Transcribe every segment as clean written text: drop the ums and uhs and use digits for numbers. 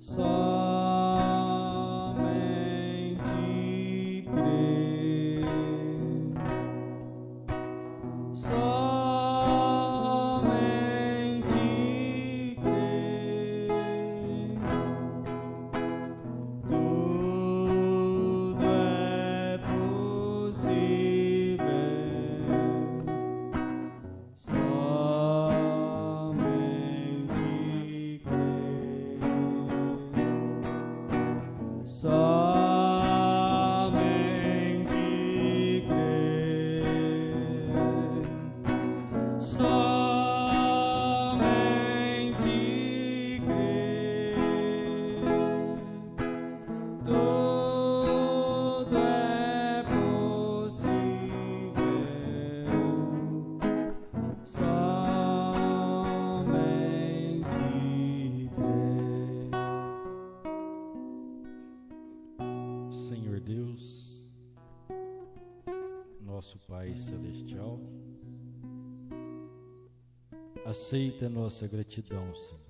somente crer, somente crer, tudo é possível, somente crer, somente crer, somente crer, tudo é possível, somente crer. Senhor Deus, nosso Pai Celestial, aceita nossa gratidão, Senhor,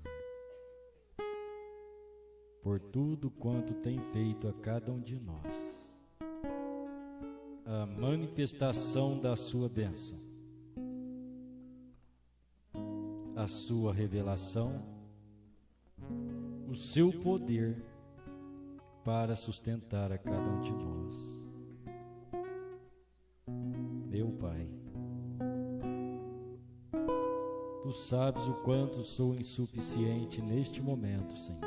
por tudo quanto tem feito a cada um de nós, a manifestação da sua bênção, a sua revelação, o seu poder para sustentar a cada um de nós. Meu Pai, Tu sabes o quanto sou insuficiente neste momento, Senhor.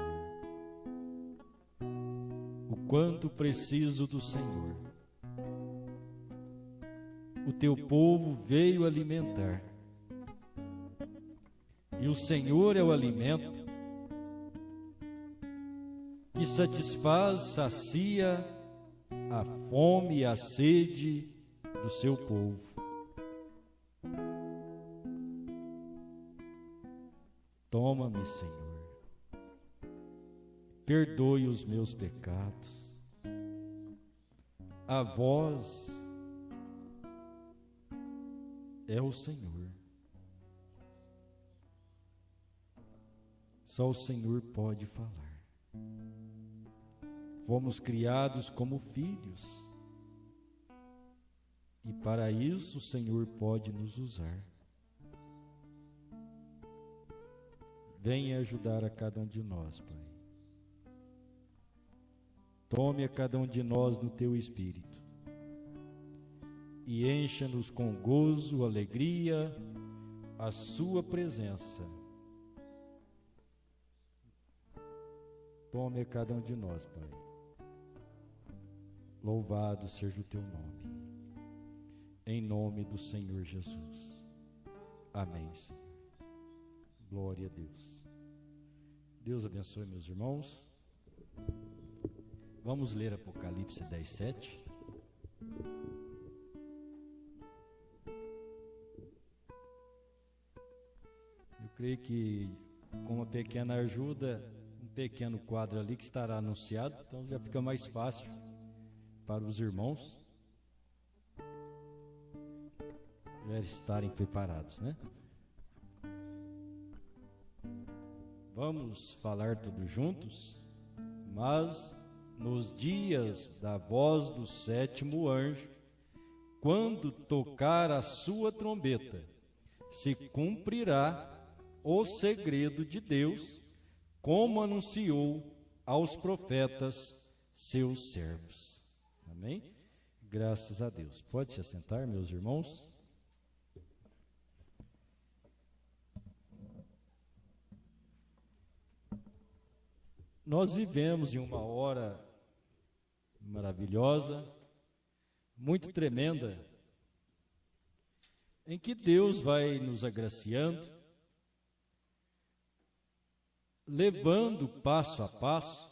O quanto preciso do Senhor. O Teu povo veio alimentar. E o Senhor é o alimento que satisfaz, sacia a fome e a sede do seu povo. Toma-me, Senhor, perdoe os meus pecados. A voz é o Senhor. Só o Senhor pode falar. Fomos criados como filhos, e para isso o Senhor pode nos usar. Venha ajudar a cada um de nós, Pai. Tome a cada um de nós no Teu Espírito e encha-nos com gozo, alegria, a Sua presença. Tome a cada um de nós, Pai. Louvado seja o Teu nome, em nome do Senhor Jesus. Amém, Senhor. Glória a Deus. Deus abençoe, meus irmãos. Vamos ler Apocalipse 10:7. Eu creio que com uma pequena ajuda, um pequeno quadro ali que estará anunciado, então já fica mais fácil para os irmãos já estarem preparados, né? Vamos falar todos juntos? Mas nos dias da voz do sétimo anjo, quando tocar a sua trombeta, se cumprirá o segredo de Deus, como anunciou aos profetas seus servos. Amém? Graças a Deus. Pode se assentar, meus irmãos. Nós vivemos em uma hora maravilhosa, muito tremenda, em que Deus vai nos agraciando, levando passo a passo,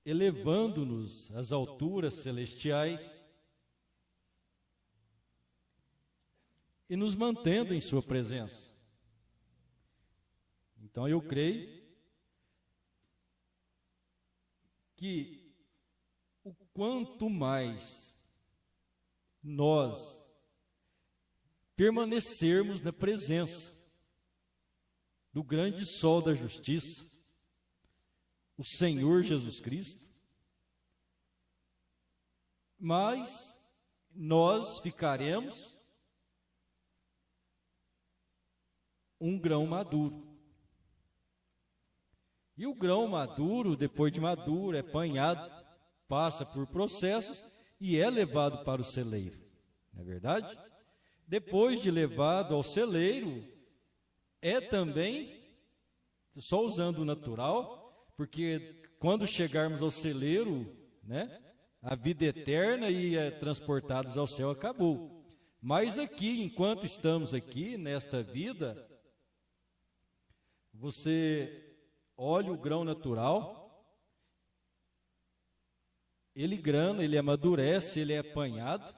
elevando-nos às alturas celestiais e nos mantendo em sua presença. Então eu creio que o quanto mais nós permanecermos na presença do grande sol da justiça, o Senhor Jesus Cristo, mas nós ficaremos um grão maduro. E o grão maduro, depois de maduro, é apanhado, passa por processos e é levado para o celeiro. Não é verdade? Depois de levado ao celeiro, é também, só usando o natural, porque quando chegarmos ao celeiro, né, a vida eterna e transportados ao céu acabou. Mas aqui, enquanto estamos aqui, nesta vida, você olha o grão natural, ele grana, ele amadurece, ele é apanhado,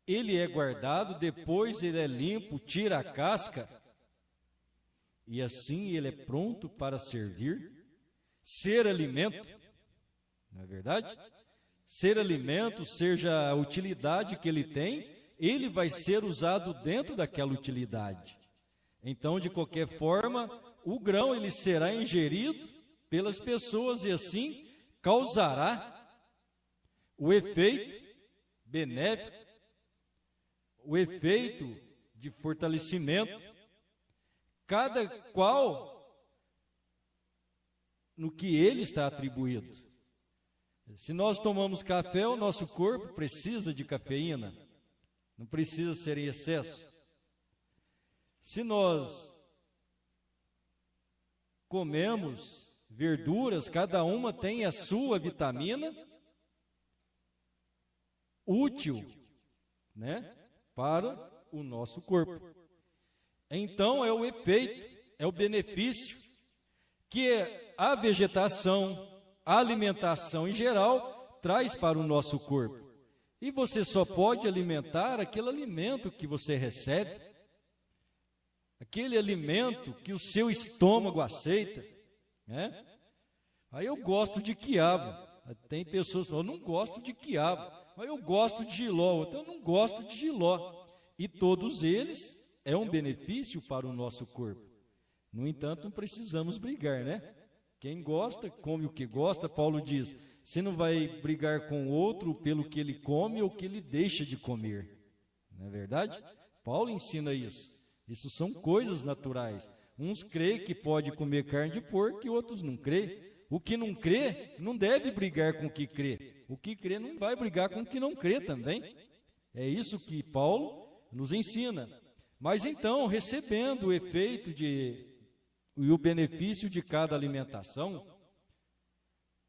ele é guardado, depois ele é limpo, tira a casca, e assim ele é pronto para servir, ser alimento, não é verdade? Ser alimento, seja a utilidade que ele tem, ele vai ser usado dentro daquela utilidade. Então, de qualquer forma, o grão ele será ingerido pelas pessoas e assim causará o efeito benéfico, o efeito de fortalecimento, cada qual no que ele está atribuído. Se nós tomamos café, o nosso corpo precisa de cafeína, não precisa ser em excesso. Se nós comemos verduras, cada uma tem a sua vitamina útil, né, para o nosso corpo. Então é o efeito, é o benefício que a vegetação, a alimentação em geral traz para o nosso corpo. E você só pode alimentar aquele alimento que você recebe, aquele alimento que o seu estômago aceita, né? Aí eu gosto de quiabo. Tem pessoas que falam, eu não gosto de quiabo, mas eu gosto de jiló, então eu não gosto de jiló. E todos eles é um benefício para o nosso corpo. No entanto, não precisamos brigar, né? Quem gosta, come o que gosta. Paulo diz, você não vai brigar com o outro pelo que ele come ou que ele deixa de comer. Não é verdade? Paulo ensina isso. Isso são coisas naturais. Uns creem que pode comer carne de porco e outros não creem. O que não crê, não deve brigar com o que crê. O que crê não vai brigar com o que não crê também. É isso que Paulo nos ensina. Mas então, recebendo o efeito e o benefício de cada alimentação,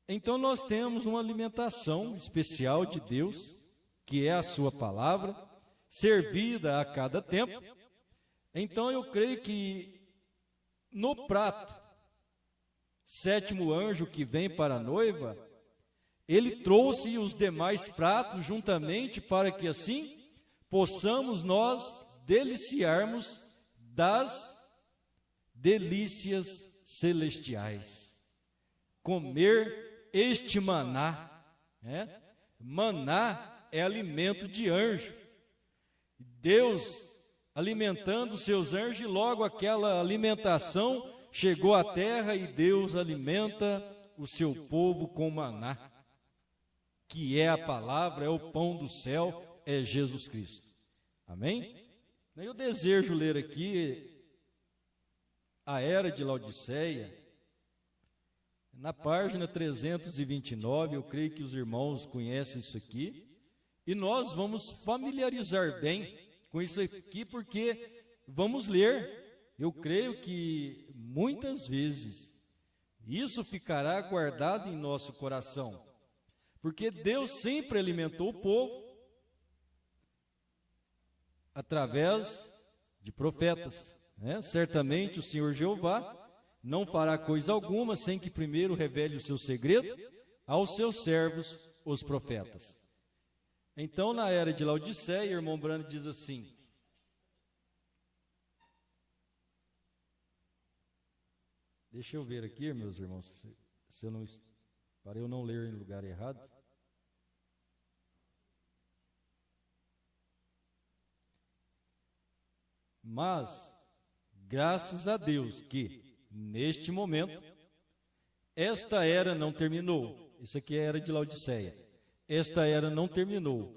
então nós temos uma alimentação especial de Deus, que é a sua palavra, servida a cada tempo. Então eu creio que no prato, sétimo anjo que vem para a noiva, ele trouxe os demais pratos juntamente para que assim possamos nós deliciarmos das delícias celestiais. Comer este maná, né? Maná é alimento de anjo. Deus alimentando seus anjos, e logo aquela alimentação chegou à terra e Deus alimenta o seu povo com maná, que é a palavra, é o pão do céu, é Jesus Cristo. Amém? Eu desejo ler aqui a Era de Laodiceia, na página 329, eu creio que os irmãos conhecem isso aqui, e nós vamos familiarizar bem com isso aqui, porque vamos ler. Eu creio que muitas vezes isso ficará guardado em nosso coração, porque Deus sempre alimentou o povo através de profetas, né? Certamente o Senhor Jeová não fará coisa alguma sem que primeiro revele o seu segredo aos seus servos, os profetas. Então, na Era de Laodiceia, irmão Brando diz assim: deixa eu ver aqui, meus irmãos, se eu não, para eu não ler em lugar errado. Mas, graças a Deus que, neste momento, esta era não terminou. Isso aqui é a era de Laodiceia. Esta era não terminou.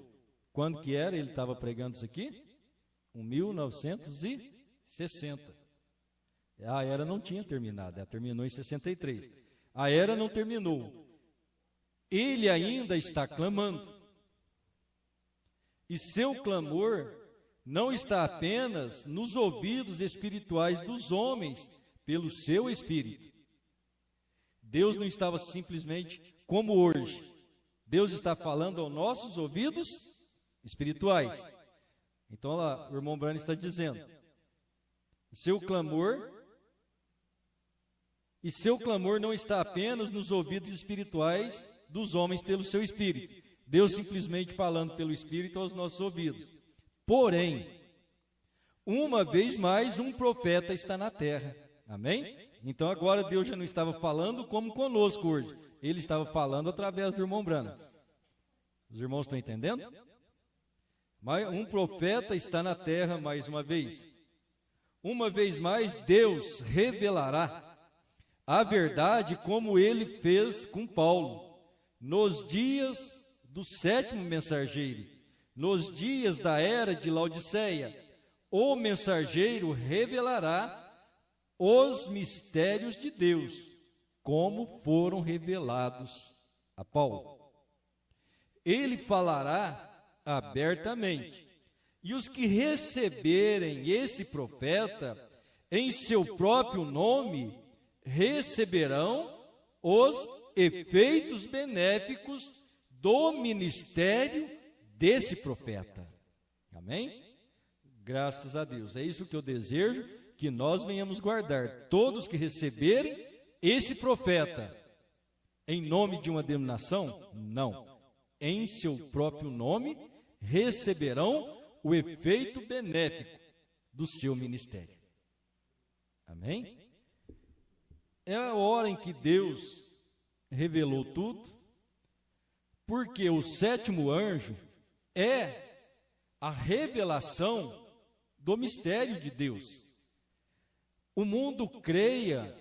Quando que era? Ele estava pregando isso aqui? 1960. A era não tinha terminado, ela terminou em 63. A era não terminou. Ele ainda está clamando. E seu clamor não está apenas nos ouvidos espirituais dos homens, pelo seu espírito. Deus não estava simplesmente como hoje. Deus está falando aos nossos ouvidos espirituais. Então lá, o irmão Brano está dizendo, seu clamor não está apenas nos ouvidos espirituais dos homens pelo seu espírito. Deus simplesmente falando pelo espírito aos nossos ouvidos. Porém, uma vez mais, um profeta está na terra. Amém? Então agora Deus já não estava falando como conosco hoje. Ele estava falando através do irmão Brano. Os irmãos estão entendendo? Mas um profeta está na terra mais uma vez. Uma vez mais, Deus revelará a verdade como ele fez com Paulo, nos dias do sétimo mensageiro, nos dias da era de Laodiceia. O mensageiro revelará os mistérios de Deus, como foram revelados a Paulo. Ele falará abertamente, e os que receberem esse profeta em seu próprio nome receberão os efeitos benéficos do ministério desse profeta. Amém? Graças a Deus. É isso que eu desejo, que nós venhamos guardar. Todos que receberem esse profeta em nome de uma denominação, não. Em seu próprio nome receberão o efeito benéfico do seu ministério. Amém? É a hora em que Deus revelou tudo, porque o sétimo anjo é a revelação do mistério de Deus. O mundo creia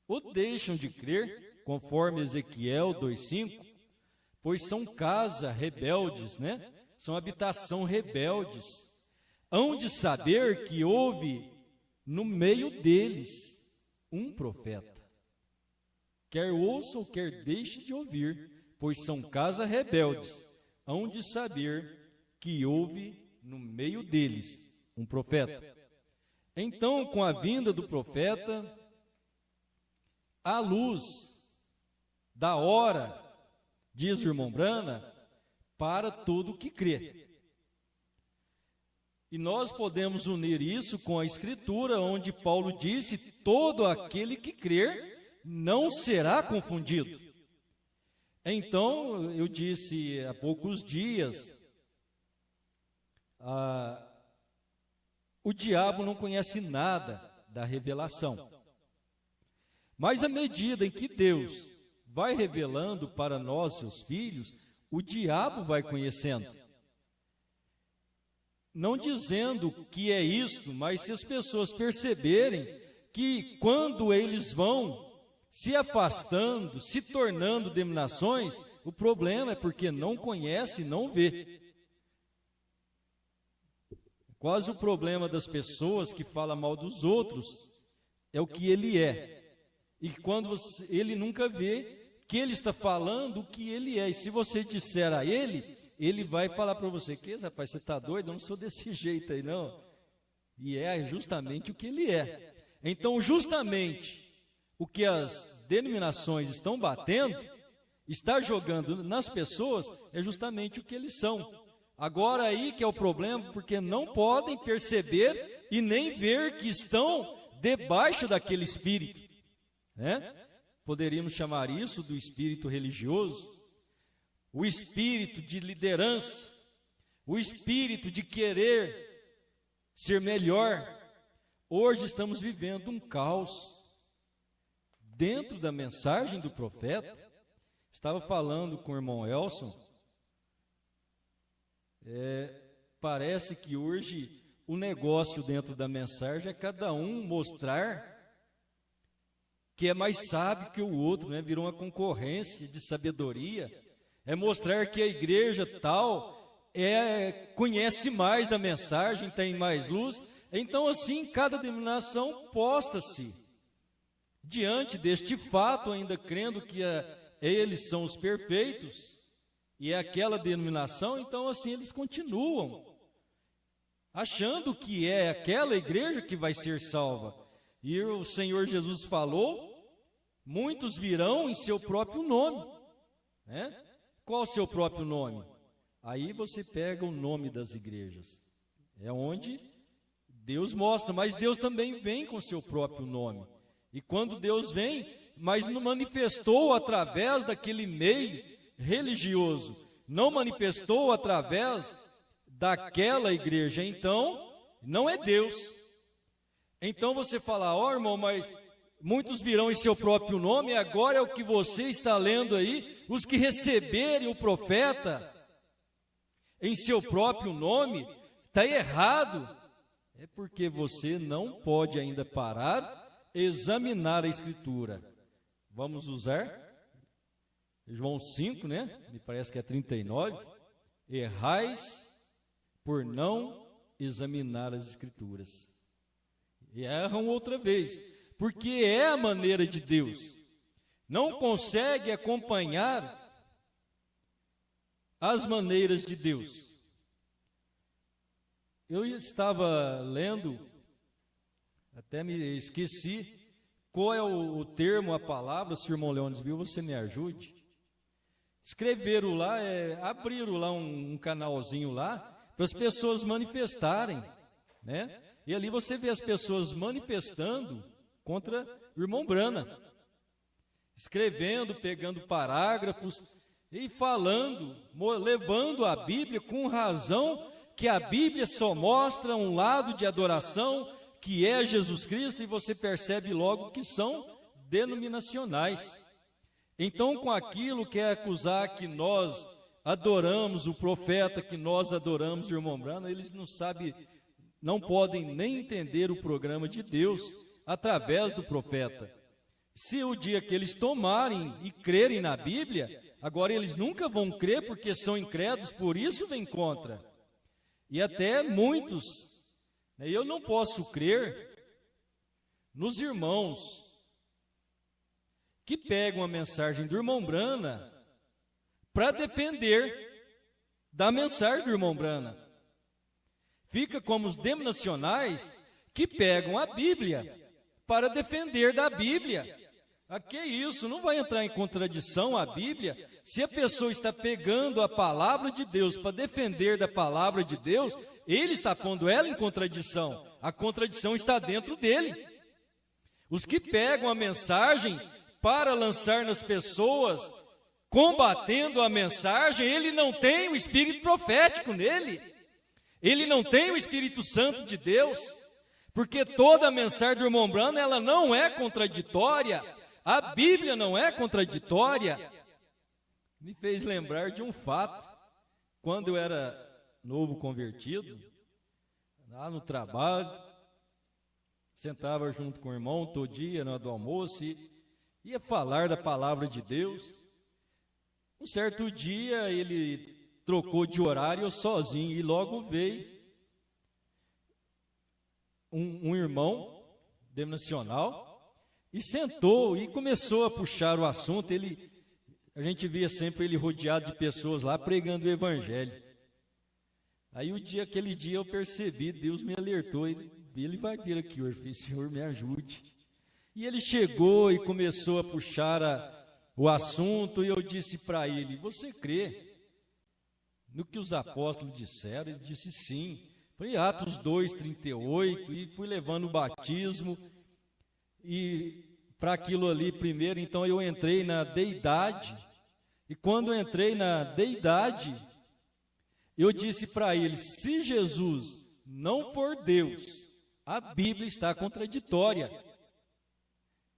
ou deixam de crer, conforme Ezequiel 2:5, pois são casa rebeldes, né? São habitação rebeldes. Hão de saber que houve no meio deles um profeta. Quer ouça ou quer deixe de ouvir, pois são casa rebeldes. Hão de saber que houve no meio deles um profeta. Então, com a vinda do profeta, a luz da hora, diz o irmão Brana, para todo que crê. E nós podemos unir isso com a Escritura, onde Paulo disse: todo aquele que crer não será confundido. Então, eu disse há poucos dias, o diabo não conhece nada da revelação. Mas à medida em que Deus vai revelando para nós, seus filhos, o diabo vai conhecendo. Não dizendo que é isto, mas se as pessoas perceberem que quando eles vão se afastando, se tornando denominações, o problema é porque não conhece e não vê. Quase o problema das pessoas que falam mal dos outros é o que ele é. E quando ele nunca vê que ele está falando o que ele é. E se você disser a ele, ele vai falar para você: que rapaz, você está doido? Eu não sou desse jeito aí não. E é justamente o que ele é. Então, justamente o que as denominações estão batendo, está jogando nas pessoas, é justamente o que eles são. Agora aí que é o problema, porque não podem perceber e nem ver que estão debaixo daquele espírito, né? Poderíamos chamar isso do espírito religioso, o espírito de liderança, o espírito de querer ser melhor. Hoje estamos vivendo um caos. Dentro da mensagem do profeta, estava falando com o irmão Elson, parece que hoje o negócio dentro da mensagem é cada um mostrar que é mais sábio que o outro, né? Virou uma concorrência de sabedoria. É mostrar que a igreja tal conhece mais da mensagem, tem mais luz. Então, assim, cada denominação posta-se diante deste fato, ainda crendo que eles são os perfeitos, e é aquela denominação. Então, assim, eles continuam achando que é aquela igreja que vai ser salva. E o Senhor Jesus falou: muitos virão em seu próprio nome, né? Qual o seu próprio nome? Aí você pega o nome das igrejas, é onde Deus mostra, mas Deus também vem com seu próprio nome. E quando Deus vem, mas não manifestou através daquele meio religioso, não manifestou através daquela igreja, então não é Deus. Então você fala: ó, irmão, mas muitos virão em seu próprio nome. Agora é o que você está lendo aí: os que receberem o profeta em seu próprio nome. Está errado. É porque você não pode ainda parar, examinar a Escritura. Vamos usar João 5, né? Me parece que é 39. Errais por não examinar as Escrituras. E erram outra vez, porque é a maneira de Deus. Não consegue acompanhar as maneiras de Deus. Eu estava lendo, até me esqueci qual é o termo, a palavra. Se o irmão Leônidas viu, você me ajude. Escreveram lá, abriram lá um canalzinho lá, para as pessoas manifestarem, né? E ali você vê as pessoas manifestando contra o irmão Brana, escrevendo, pegando parágrafos e falando, levando a Bíblia com razão, que a Bíblia só mostra um lado de adoração, que é Jesus Cristo, e você percebe logo que são denominacionais. Então, com aquilo quer acusar que nós adoramos o profeta, que nós adoramos o irmão Brana, eles não sabem, não podem nem entender o programa de Deus através do profeta. Se o dia que eles tomarem e crerem na Bíblia, agora eles nunca vão crer porque são incrédulos, por isso vem contra. E até muitos, eu não posso crer nos irmãos que pegam a mensagem do irmão Brana para defender da mensagem do irmão Brana. Fica como os denominacionais que pegam a Bíblia para defender da Bíblia. Que isso? Não vai entrar em contradição a Bíblia? Se a pessoa está pegando a palavra de Deus para defender da palavra de Deus, ele está pondo ela em contradição. A contradição está dentro dele. Os que pegam a mensagem para lançar nas pessoas, combatendo a mensagem, ele não tem o espírito profético nele. Ele não tem o Espírito Santo de Deus. Porque toda a mensagem do irmão Brana, ela não é contraditória. A Bíblia não é contraditória. Me fez lembrar de um fato. Quando eu era novo convertido, lá no trabalho, sentava junto com o irmão todo dia na hora do almoço e ia falar da palavra de Deus. Um certo dia ele trocou de horário, eu sozinho, e logo veio um irmão denominacional e sentou e começou a puxar o assunto. A gente via sempre ele rodeado de pessoas lá pregando o evangelho. Aí aquele dia eu percebi, Deus me alertou, ele vai vir aqui hoje, falei: Senhor, me ajude. E ele chegou e começou a puxar o assunto, e eu disse para ele: você crê no que os apóstolos disseram? Ele disse sim. Falei: Atos 2:38, e fui levando o batismo, e para aquilo ali primeiro. Então eu entrei na deidade, e quando eu entrei na deidade, eu disse para ele: se Jesus não for Deus, a Bíblia está contraditória.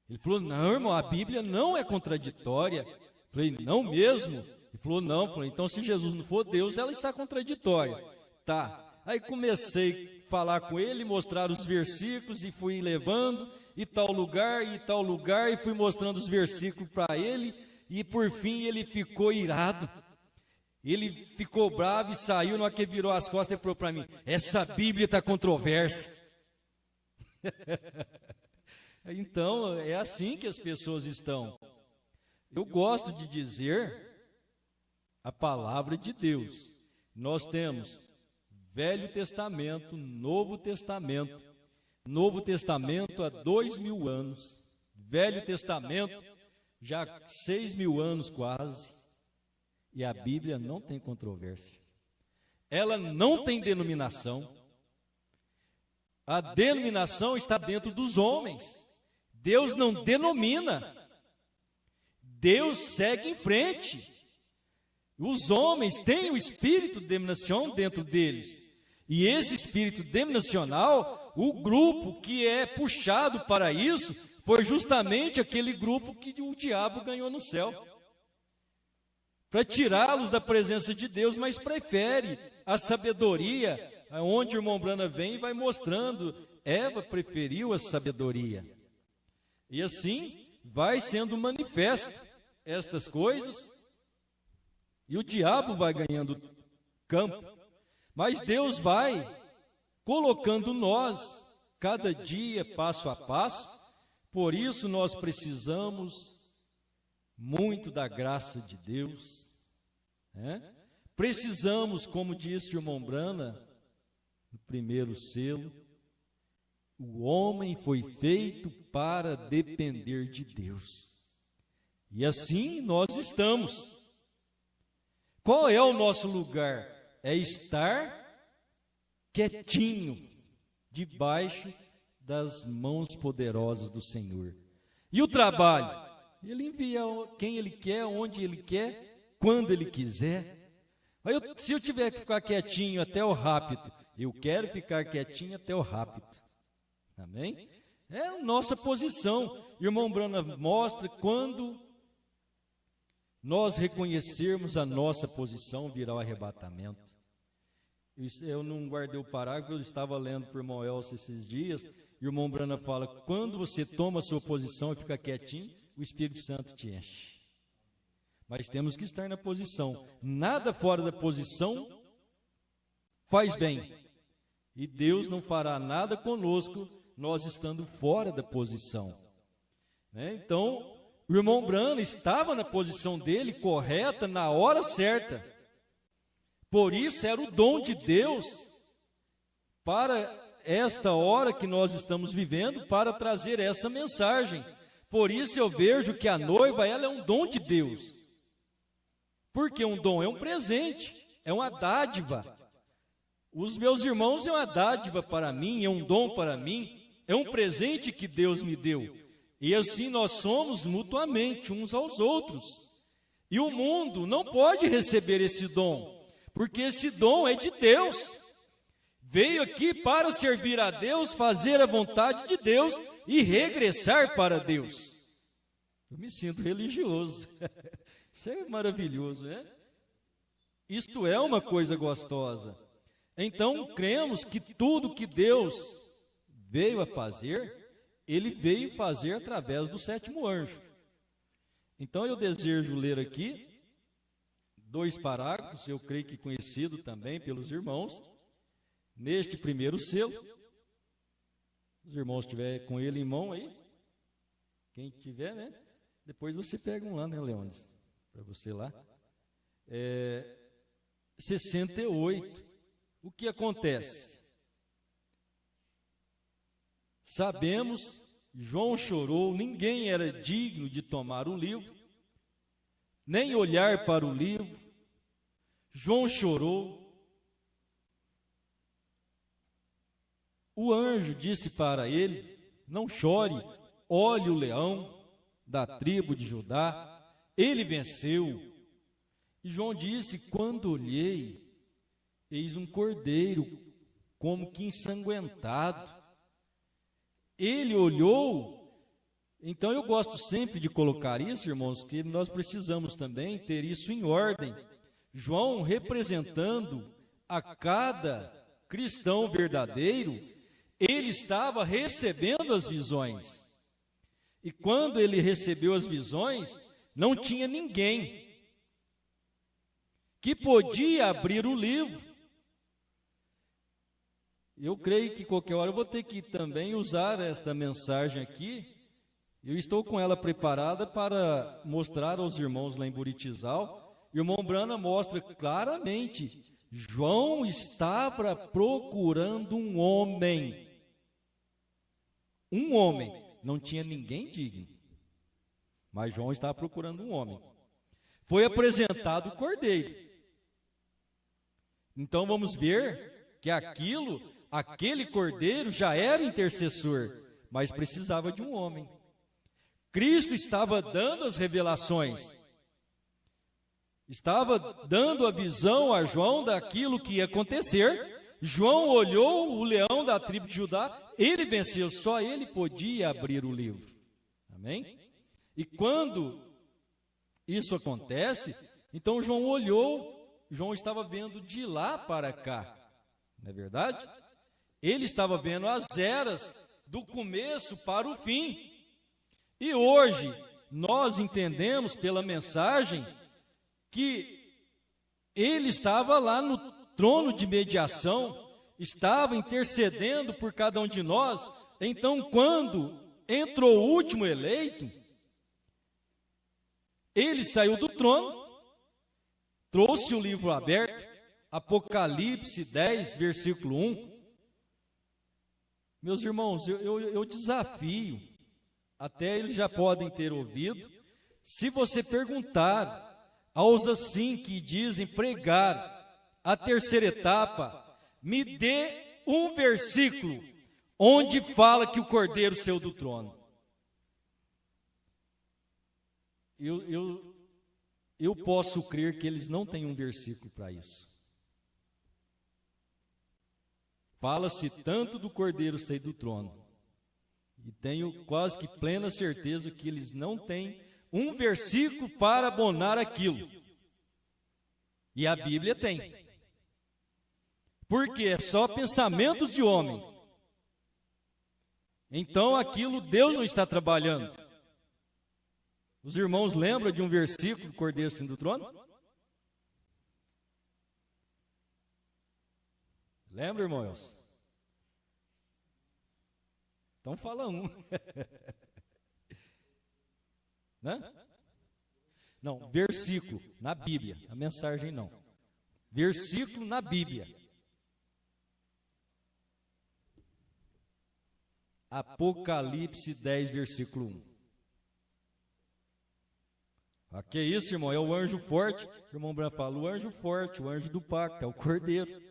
Ele falou: não, irmão, a Bíblia não é contraditória. Falei: não mesmo? Ele falou: não. Falei: então se Jesus não for Deus, ela está contraditória. Tá. Aí comecei a falar com ele, mostrar os versículos, e fui levando, e tal lugar, e fui mostrando os versículos para ele, e por fim ele ficou irado. Ele ficou bravo e saiu. Na hora que ele virou as costas, ele falou para mim: essa Bíblia está controversa. Então, é assim que as pessoas estão. Eu gosto de dizer a palavra de Deus. Nós temos Velho Testamento, Novo Testamento. Novo Testamento há 2000 anos. Velho Testamento já 6000 anos quase. E a Bíblia não tem controvérsia. Ela não tem denominação. A denominação está dentro dos homens. Deus não denomina. Deus segue em frente. Os homens têm o espírito de denominação dentro deles. E esse espírito denominacional, o grupo que é puxado para isso, foi justamente aquele grupo que o diabo ganhou no céu. Para tirá-los da presença de Deus, mas prefere a sabedoria, onde o irmão Brana vem e vai mostrando. Eva preferiu a sabedoria. E assim vai sendo manifesto estas coisas, e o diabo vai ganhando campo, mas Deus vai colocando nós, cada dia, passo a passo. Por isso nós precisamos muito da graça de Deus, né? Precisamos, como disse o irmão Brana, no primeiro selo, o homem foi feito para depender de Deus. E assim nós estamos. Qual é o nosso lugar? É estar quietinho, debaixo das mãos poderosas do Senhor. E o trabalho? Ele envia quem Ele quer, onde Ele quer, quando Ele quiser. Se eu tiver que ficar quietinho até o rápido, eu quero ficar quietinho até o rápido. Amém? É a nossa posição. O irmão Brana mostra quando nós reconhecermos a nossa posição, virá o arrebatamento. Eu não guardei o parágrafo, eu estava lendo para o irmão Elcio esses dias, e o irmão Brana fala: quando você toma a sua posição e fica quietinho, o Espírito Santo te enche. Mas temos que estar na posição. Nada fora da posição faz bem. E Deus não fará nada conosco nós estando fora da posição, né? Então, o irmão Brana estava na posição dele, correta, na hora certa. Por isso era o dom de Deus para esta hora que nós estamos vivendo, para trazer essa mensagem. Por isso eu vejo que a noiva, ela é um dom de Deus. Porque um dom é um presente, é uma dádiva. Os meus irmãos é uma dádiva para mim, é um dom para mim, é um presente que Deus me deu. E assim nós somos mutuamente uns aos outros. E o mundo não pode receber esse dom, porque esse dom é de Deus. Veio aqui para servir a Deus, fazer a vontade de Deus e regressar para Deus. Eu me sinto religioso. Isso é maravilhoso, né? Isto é uma coisa gostosa. Então, cremos que tudo que Deus veio a fazer, Ele veio fazer através do sétimo anjo. Então, eu desejo ler aqui 2 parágrafos, eu creio que conhecido também pelos irmãos, neste primeiro selo. Os irmãos estiverem com ele em mão aí, quem tiver, né? Depois você pega um lá, né, Leônidas? Para você lá. 68. O que acontece? Sabemos, João chorou, ninguém era digno de tomar o livro, nem olhar para o livro. João chorou. O anjo disse para ele: não chore, olhe o leão da tribo de Judá, ele venceu. E João disse: quando olhei, eis um cordeiro, como que ensanguentado. Ele olhou. Então eu gosto sempre de colocar isso, irmãos, que nós precisamos também ter isso em ordem. João, representando a cada cristão verdadeiro, ele estava recebendo as visões. E quando ele recebeu as visões, não tinha ninguém que podia abrir o livro. Eu creio que qualquer hora eu vou ter que também usar esta mensagem aqui. Eu estou com ela preparada para mostrar aos irmãos lá em Buritizal. O irmão Brana mostra claramente, João estava procurando um homem. Um homem, não tinha ninguém digno. Mas João estava procurando um homem. Foi apresentado o cordeiro. Então vamos ver que aquele cordeiro já era intercessor, mas precisava de um homem. Cristo estava dando as revelações, estava dando a visão a João daquilo que ia acontecer. João olhou o leão da tribo de Judá, ele venceu, só ele podia abrir o livro. Amém? E quando isso acontece, então João olhou, João estava vendo de lá para cá, não é verdade? Ele estava vendo as eras do começo para o fim. E hoje nós entendemos pela mensagem que ele estava lá no trono de mediação, estava intercedendo por cada um de nós. Então, quando entrou o último eleito, ele saiu do trono, trouxe o livro aberto, Apocalipse 10, versículo 1. Meus irmãos, eu desafio, até eles já podem ter ouvido, se você perguntar aos assim que dizem pregar a terceira etapa, me dê um versículo onde fala que o cordeiro saiu do trono. Eu posso crer que eles não têm um versículo para isso. Fala-se tanto do cordeiro sair do trono, e tenho quase que plena certeza que eles não têm um versículo para abonar aquilo. E a Bíblia tem. Porque é só pensamentos de homem. Então aquilo Deus não está trabalhando. Os irmãos lembram de um versículo do cordeiro saindo do trono? Lembra, irmãos? Então fala um. Né? Não, versículo na Bíblia, a mensagem não. Versículo na Bíblia. Apocalipse 10, versículo 1. Que é isso, irmão? É o anjo forte. O irmão Branco fala, o anjo forte, o anjo do pacto, é o cordeiro.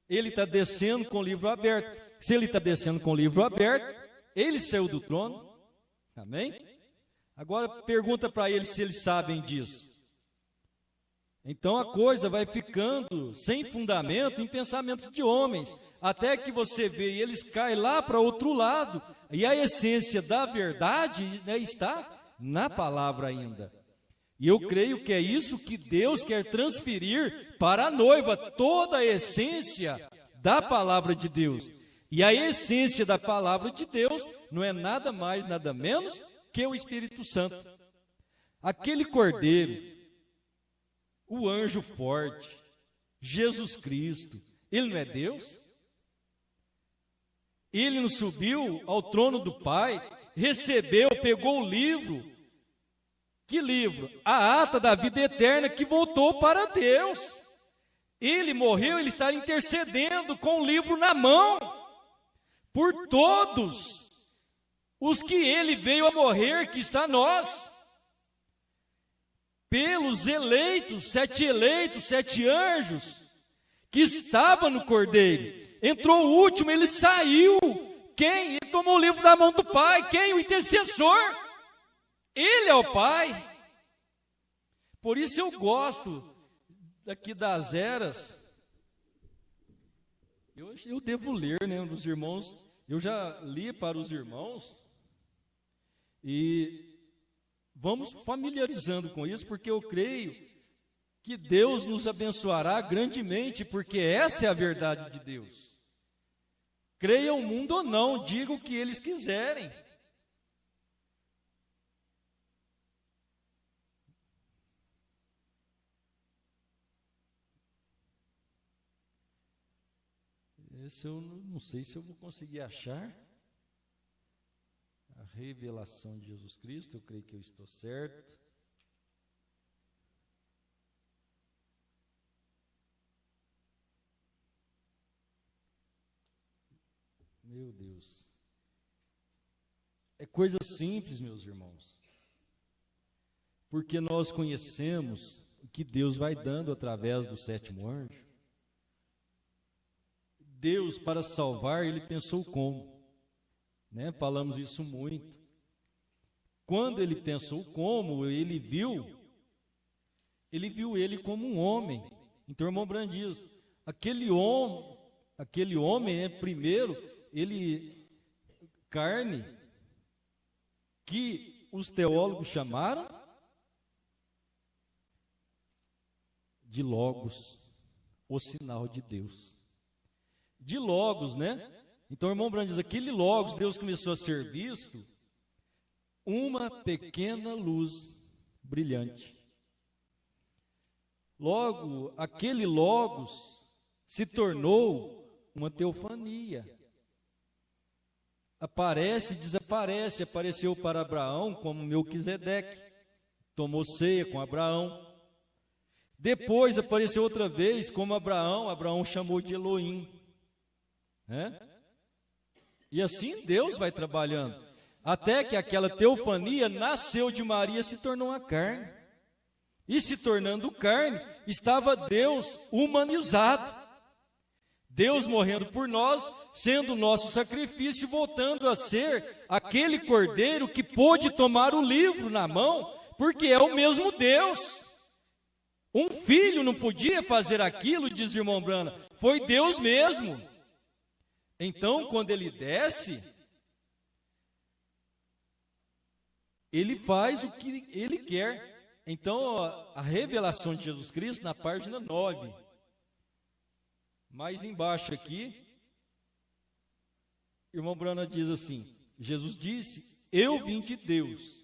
Ele está descendo com o livro aberto. Se ele está descendo com o livro aberto, ele saiu do trono. Amém? Agora pergunta para eles se eles sabem disso. Então a coisa vai ficando sem fundamento em pensamentos de homens, até que você vê e eles caem lá para outro lado, e a essência da verdade, né, está na palavra ainda. E eu creio que é isso que Deus quer transferir para a noiva, toda a essência da palavra de Deus. E a essência da palavra de Deus não é nada mais, nada menos que o Espírito Santo. Aquele cordeiro, o anjo forte, Jesus Cristo, ele não é Deus? Ele não subiu ao trono do Pai, recebeu, pegou o livro. Que livro? A ata da vida eterna que voltou para Deus. Ele morreu, ele está intercedendo com o livro na mão, por todos os que ele veio a morrer, que está nós. Pelos eleitos, sete anjos, que estavam no cordeiro. Entrou o último, ele saiu. Quem? Ele tomou o livro da mão do Pai. Quem? O intercessor. Ele é o Pai. Por isso eu gosto daqui das eras. Eu devo ler, né, dos irmãos. Eu já li para os irmãos. E vamos familiarizando com isso, porque eu creio que Deus nos abençoará grandemente, porque essa é a verdade de Deus. Creiam o mundo ou não, digam o que eles quiserem. Esse eu não sei se eu vou conseguir achar. A revelação de Jesus Cristo, eu creio que eu estou certo. Meu Deus. É coisa simples, meus irmãos. Porque nós conhecemos o que Deus vai dando através do sétimo anjo. Deus, para salvar, Ele pensou como? Né? Falamos isso muito. Quando Ele pensou como, Ele viu Ele como um homem. Então, irmão Brand diz, aquele homem, primeiro, ele, carne, que os teólogos chamaram de Logos, o sinal de Deus. De Logos, né? Então, o irmão Brand diz, aquele Logos, Deus começou a ser visto, uma pequena luz brilhante. Logo, aquele Logos se tornou uma teofania. Aparece e desaparece, apareceu para Abraão como Melquisedeque, tomou ceia com Abraão. Depois apareceu outra vez como Abraão chamou de Elohim. Né? E assim Deus vai trabalhando, até que aquela teofania nasceu de Maria e se tornou uma carne. E se tornando carne, estava Deus humanizado. Deus morrendo por nós, sendo o nosso sacrifício, voltando a ser aquele cordeiro que pôde tomar o livro na mão, porque é o mesmo Deus. Um filho não podia fazer aquilo, diz o irmão Brana, foi Deus mesmo. Então, quando ele desce, ele faz o que ele quer. Então, a revelação de Jesus Cristo, na página 9, mais embaixo aqui, o irmão Brana diz assim, Jesus disse, eu vim de Deus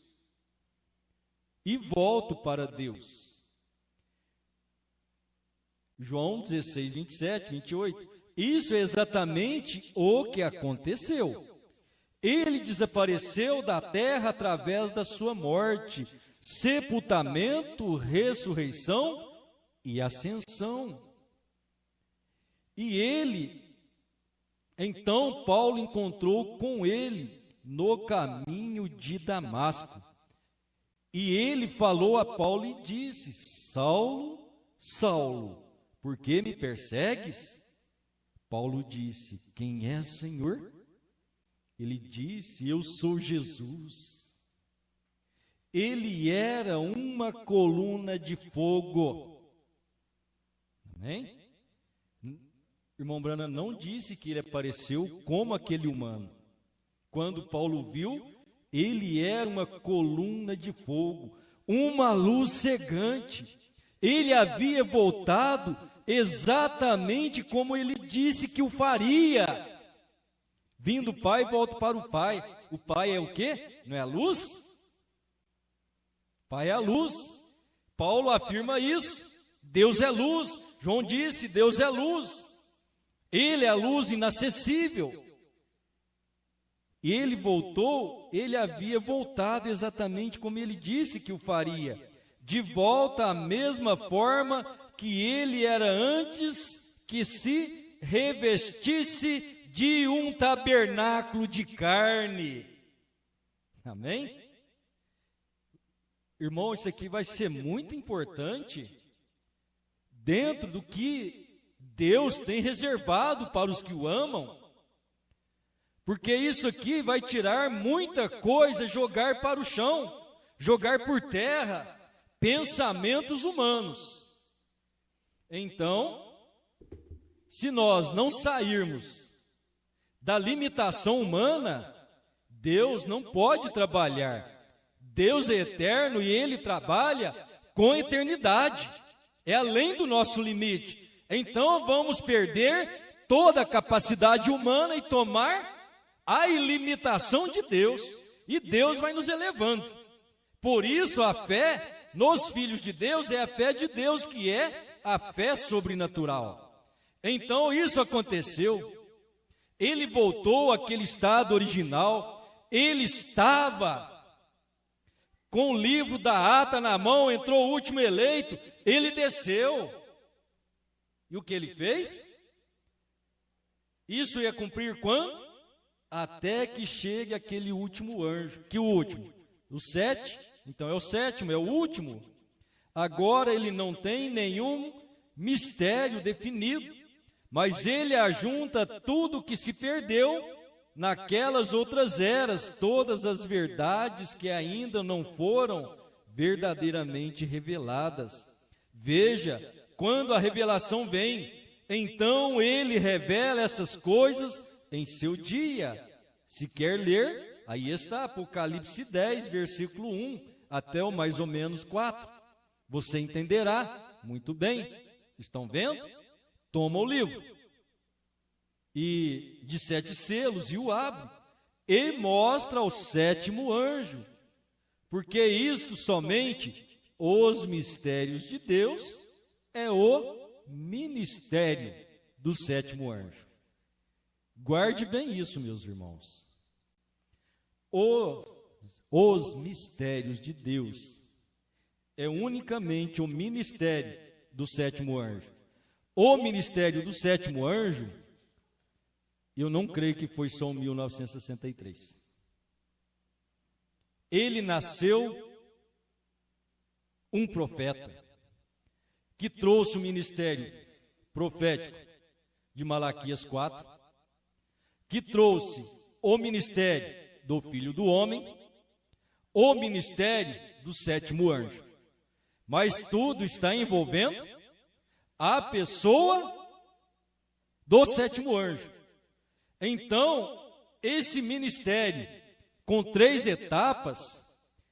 e volto para Deus. João 16, 27, 28. Isso é exatamente o que aconteceu. Ele desapareceu da terra através da sua morte, sepultamento, ressurreição e ascensão. E ele, então Paulo encontrou com ele no caminho de Damasco. E ele falou a Paulo e disse, Saulo, Saulo, por que me persegues? Paulo disse, quem é, Senhor? Ele disse, eu sou Jesus. Ele era uma coluna de fogo. Amém? Irmão Brana não disse que ele apareceu como aquele humano. Quando Paulo viu, ele era uma coluna de fogo, uma luz cegante. Ele havia voltado exatamente como ele disse que o faria. Vindo do Pai, volta para o Pai. O Pai é o quê? Não é a luz? O Pai é a luz. Paulo afirma isso. Deus é luz. João disse, Deus é luz. Ele é a luz inacessível. E ele voltou, ele havia voltado exatamente como ele disse que o faria. De volta à mesma forma que ele era antes que se revestisse de um tabernáculo de carne. Amém? Irmão, isso aqui vai ser muito importante dentro do que Deus tem reservado para os que o amam. Porque isso aqui vai tirar muita coisa, jogar para o chão, jogar por terra, pensamentos humanos. Então, se nós não sairmos da limitação humana, Deus não pode trabalhar. Deus é eterno e Ele trabalha com eternidade. É além do nosso limite. Então vamos perder toda a capacidade humana e tomar a ilimitação de Deus. E Deus vai nos elevando. Por isso a fé nos filhos de Deus é a fé de Deus, que é a fé sobrenatural. Então isso aconteceu. Ele voltou àquele estado original. Ele estava com o livro da ata na mão, entrou o último eleito, ele desceu. E o que ele fez? Isso ia cumprir quando? Até que chegue aquele último anjo. Que último? O 7? Então é o 7º, é o último. Agora ele não tem nenhum mistério definido, mas ele ajunta tudo que se perdeu naquelas outras eras, todas as verdades que ainda não foram verdadeiramente reveladas. Veja, quando a revelação vem, então ele revela essas coisas em seu dia. Se quer ler, aí está Apocalipse 10, versículo 1, até o mais ou menos 4. Você entenderá muito bem. Estão vendo? Toma o livro e de 7 selos e o abre e mostra ao 7º anjo, porque isto somente os mistérios de Deus é o ministério do 7º anjo. Guarde bem isso, meus irmãos. Os mistérios de Deus é unicamente o ministério do 7º anjo. O ministério do 7º anjo, eu não creio que foi só em 1963. Ele nasceu um profeta que trouxe o ministério profético de Malaquias 4, que trouxe o ministério do Filho do Homem, o ministério do 7º anjo. Mas tudo está envolvendo a pessoa do 7º anjo. Então, esse ministério com 3 etapas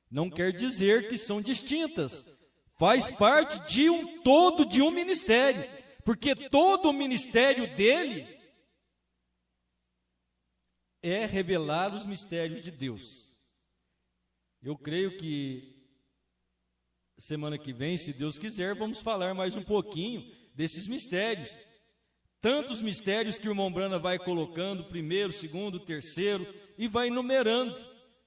não quer dizer que são distintas. Faz parte de um todo, de um ministério, porque todo o ministério dele é revelar os mistérios de Deus. Eu creio que semana que vem, se Deus quiser, vamos falar mais um pouquinho desses mistérios. Tantos mistérios que o irmão Brana vai colocando, primeiro, segundo, terceiro, e vai enumerando.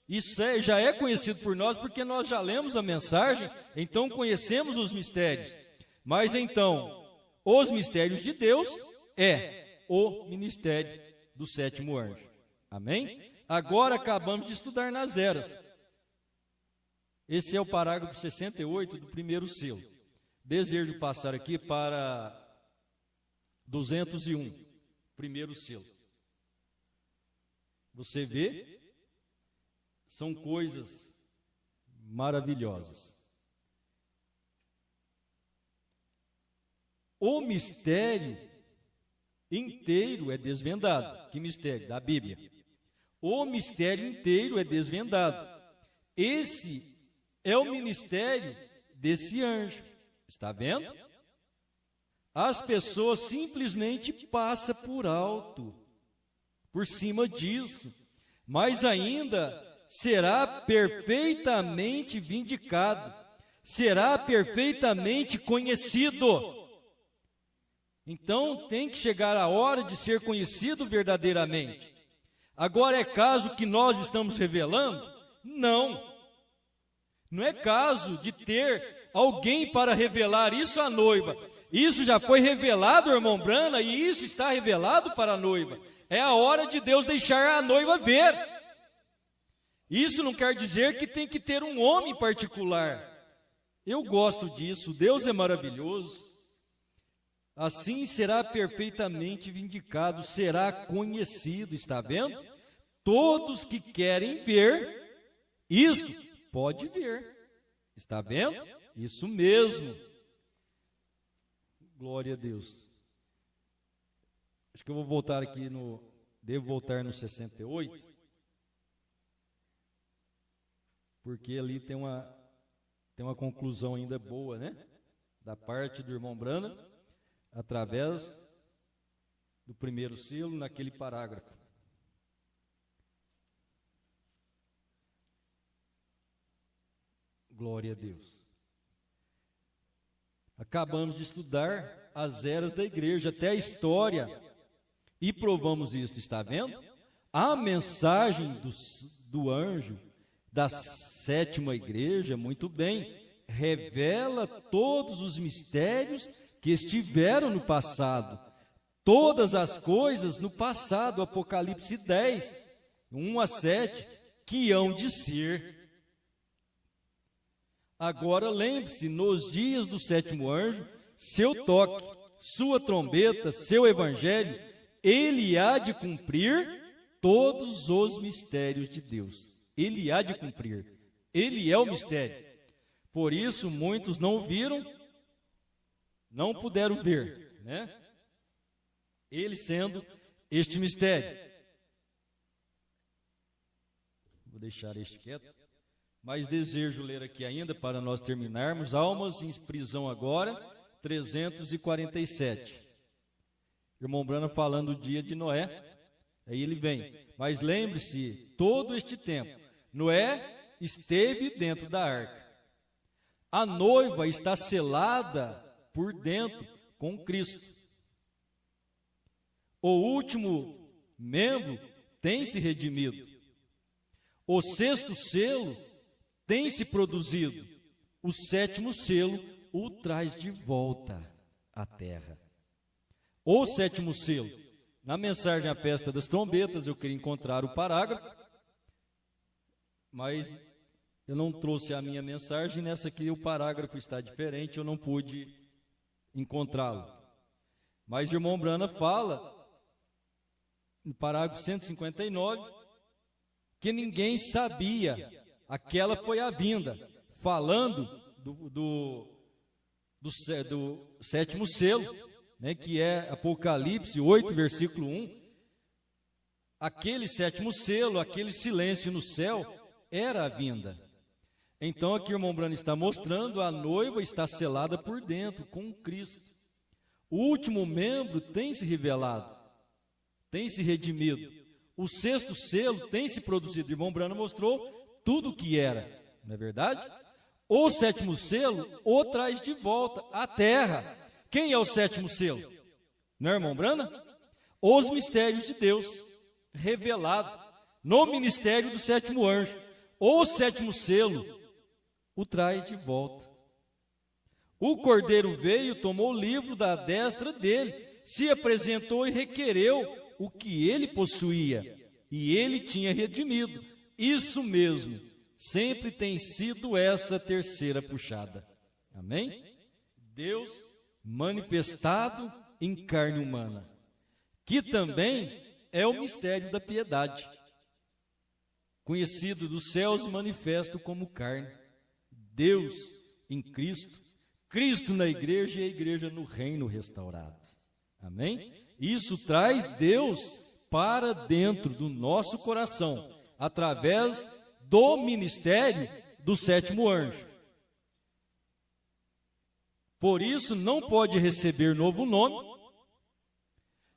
Isso já é conhecido por nós, porque nós já lemos a mensagem, então conhecemos os mistérios. Mas então, os mistérios de Deus é o ministério do 7º anjo. Amém? Agora acabamos de estudar nas eras. Esse é o parágrafo 68 do primeiro selo. Desejo passar aqui para 201, primeiro selo. Você vê? São coisas maravilhosas. O mistério inteiro é desvendado. Que mistério? Da Bíblia. O mistério inteiro é desvendado. Esse é o ministério desse anjo. Está vendo? As pessoas simplesmente passam por alto, por cima disso, mas ainda será perfeitamente vindicado, será perfeitamente conhecido. Então tem que chegar a hora de ser conhecido verdadeiramente. Agora é caso que nós estamos revelando? Não. Não é caso de ter alguém para revelar isso à noiva. Isso já foi revelado, irmão Brana, e isso está revelado para a noiva. É a hora de Deus deixar a noiva ver. Isso não quer dizer que tem que ter um homem particular. Eu gosto disso, Deus é maravilhoso. Assim será perfeitamente vindicado, será conhecido, está vendo? Todos que querem ver, isto pode ver. Está vendo? Isso mesmo. Glória a Deus. Acho que eu vou voltar aqui devo voltar no 68. Porque ali tem uma conclusão ainda boa, né? Da parte do irmão Brana, através do primeiro selo, naquele parágrafo. Glória a Deus. Acabamos de estudar as eras da igreja, até a história E provamos isto, está vendo? A mensagem do anjo da sétima igreja, muito bem, revela todos os mistérios que estiveram no passado. Todas as coisas no passado, Apocalipse 10, 1 a 7, que hão de ser. Agora lembre-se, nos dias do sétimo anjo, seu toque, sua trombeta, seu evangelho, ele há de cumprir todos os mistérios de Deus. Ele há de cumprir. Ele é o mistério. Por isso, muitos não viram, não puderam ver, né? Ele sendo este mistério. Vou deixar este quieto. Mas desejo ler aqui ainda, para nós terminarmos, Almas em Prisão Agora, 347. Irmão Brana falando do dia de Noé, aí ele vem. Mas lembre-se, todo este tempo, Noé esteve dentro da arca. A noiva está selada por dentro com Cristo. O último membro tem se redimido. O sexto selo tem se produzido. O sétimo selo o traz de volta à terra. O sétimo selo. Na mensagem à festa das trombetas, eu queria encontrar o parágrafo, mas eu não trouxe a minha mensagem. Nessa aqui o parágrafo está diferente, eu não pude encontrá-lo. Mas o irmão Brana fala, no parágrafo 159, que ninguém sabia, aquela foi a vinda, falando do sétimo selo, né, que é Apocalipse 8, versículo 1. Aquele sétimo selo, aquele silêncio no céu, era a vinda. Então aqui o irmão Brana está mostrando, a noiva está selada por dentro, com Cristo. O último membro tem se revelado, tem se redimido. O sexto selo tem se produzido. O irmão Brana mostrou tudo o que era, não é verdade? O sétimo selo o traz de volta à terra. Quem é o sétimo selo? Não é, irmão Brana? Os mistérios de Deus, revelado no ministério do sétimo anjo. O sétimo selo o traz de volta. O cordeiro veio, tomou o livro da destra dele, se apresentou e requereu o que ele possuía, e ele tinha redimido. Isso mesmo, sempre tem sido essa terceira puxada. Amém? Deus manifestado em carne humana, que também é o mistério da piedade, conhecido dos céus, manifesto como carne. Deus em Cristo, Cristo na igreja e a igreja no reino restaurado. Amém? Isso traz Deus para dentro do nosso coração, através do ministério do sétimo anjo. Por isso, não pode receber novo nome,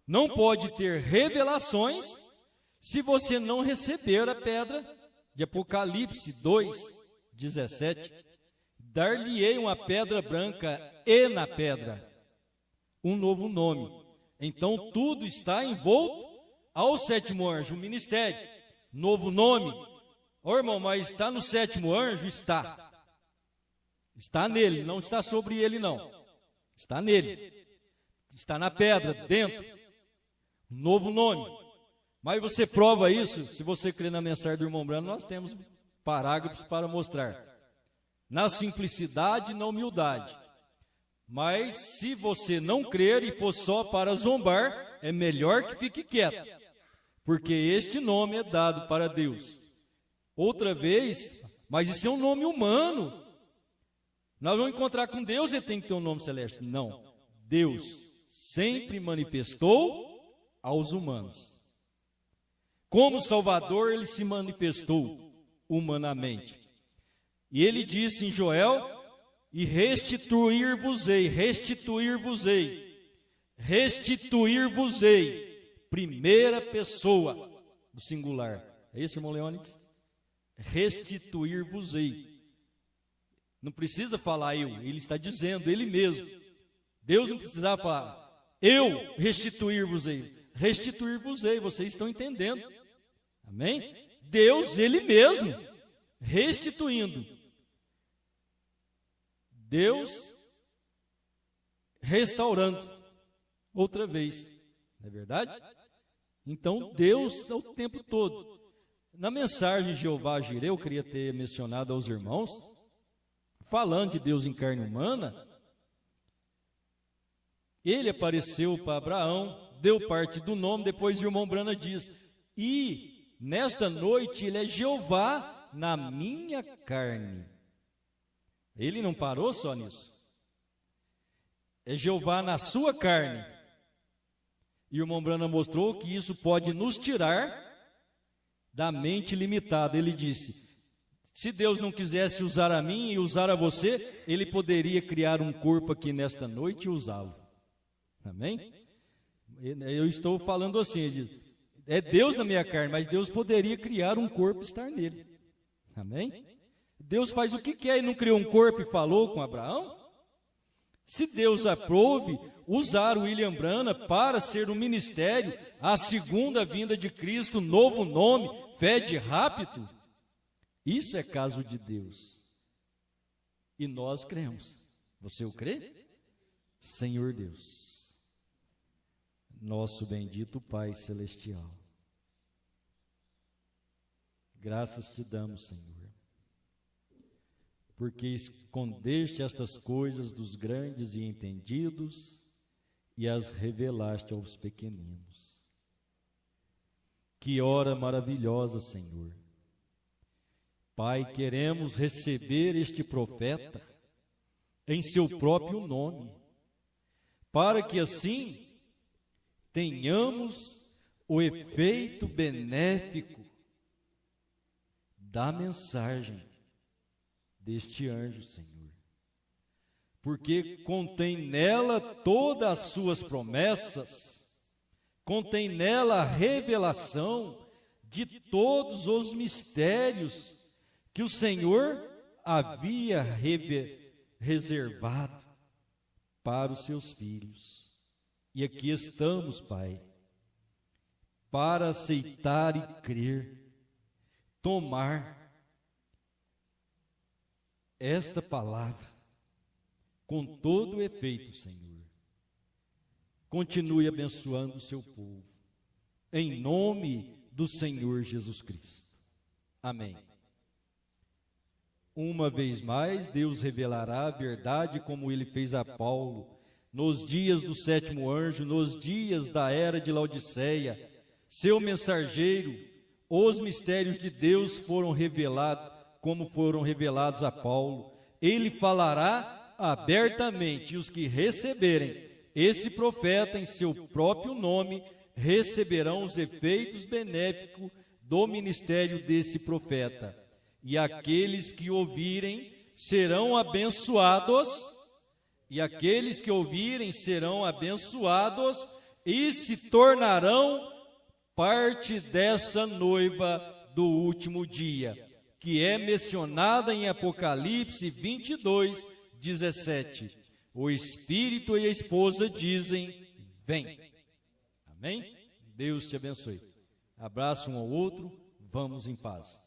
não pode ter revelações, se você não receber a pedra de Apocalipse 2, 17. Dar-lhe-ei uma pedra branca e na pedra um novo nome. Então tudo está envolto ao sétimo anjo, o ministério, novo nome. Ô irmão, mas está no sétimo anjo? Está. Está nele, não está sobre ele não. Está nele. Está na pedra, dentro. Novo nome. Mas você prova isso, se você crer na mensagem do irmão Brano, nós temos parágrafos para mostrar. Na simplicidade e na humildade. Mas se você não crer e for só para zombar, é melhor que fique quieto, porque este nome é dado para Deus. Outra vez, mas isso é um nome humano. Nós vamos encontrar com Deus, ele tem que ter um nome celeste. Não, Deus sempre manifestou aos humanos. Como Salvador, ele se manifestou humanamente. E ele disse em Joel, e restituir-vos-ei, restituir-vos-ei, restituir-vos-ei, primeira pessoa do singular. É isso, irmão Leônidas? Restituir-vos-ei. Não precisa falar eu, ele está dizendo, ele mesmo. Deus não precisava falar, eu restituir-vos-ei. restituir-vos-ei. Vocês estão entendendo? Amém? Deus, Ele mesmo, restituindo. Deus restaurando outra vez. Não é verdade? Então, Deus o tempo todo. Na mensagem Jeová Jireh, eu queria ter mencionado aos irmãos, falando de Deus em carne humana, Ele apareceu para Abraão, deu parte do nome, depois o irmão Brana diz, e nesta noite Ele é Jeová na minha carne. Ele não parou só nisso. É Jeová na sua carne. E o irmão Brana mostrou que isso pode nos tirar da mente limitada. Ele disse, se Deus não quisesse usar a mim e usar a você, Ele poderia criar um corpo aqui nesta noite e usá-lo. Amém? Eu estou falando assim, ele diz, é Deus na minha carne, mas Deus poderia criar um corpo e estar nele. Amém? Deus faz o que quer e não criou um corpo e falou com Abraão? Se Deus aprove usar o William Brana para ser um ministério, a segunda vinda de Cristo, novo nome, fé de rápido, isso é caso de Deus. E nós cremos. Você o crê? Senhor Deus, nosso bendito Pai Celestial, graças te damos, Senhor, porque escondeste estas coisas dos grandes e entendidos e as revelaste aos pequeninos. Que hora maravilhosa, Senhor. Pai, queremos receber este profeta em seu próprio nome, para que assim tenhamos o efeito benéfico da mensagem deste anjo, Senhor, porque contém nela todas as suas promessas, contém nela a revelação de todos os mistérios que o Senhor havia reservado para os seus filhos. E aqui estamos, Pai, para aceitar e crer, tomar esta palavra com todo o efeito, Senhor. Continue abençoando o seu povo, em nome do Senhor Jesus Cristo. Amém. Uma vez mais, Deus revelará a verdade como Ele fez a Paulo, nos dias do sétimo anjo, nos dias da era de Laodiceia, seu mensageiro, os mistérios de Deus foram revelados, como foram revelados a Paulo. Ele falará abertamente, e os que receberem esse profeta em seu próprio nome, receberão os efeitos benéficos do ministério desse profeta. E aqueles que ouvirem serão abençoados, e se tornarão parte dessa noiva do último dia, que é mencionada em Apocalipse 22, 17. O Espírito e a esposa dizem, vem. Amém? Deus te abençoe. Abraço um ao outro, vamos em paz.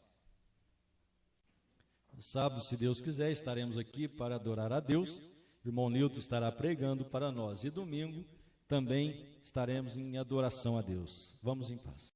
Sábado, se Deus quiser, estaremos aqui para adorar a Deus. O irmão Nilton estará pregando para nós. E domingo também estaremos em adoração a Deus. Vamos em paz.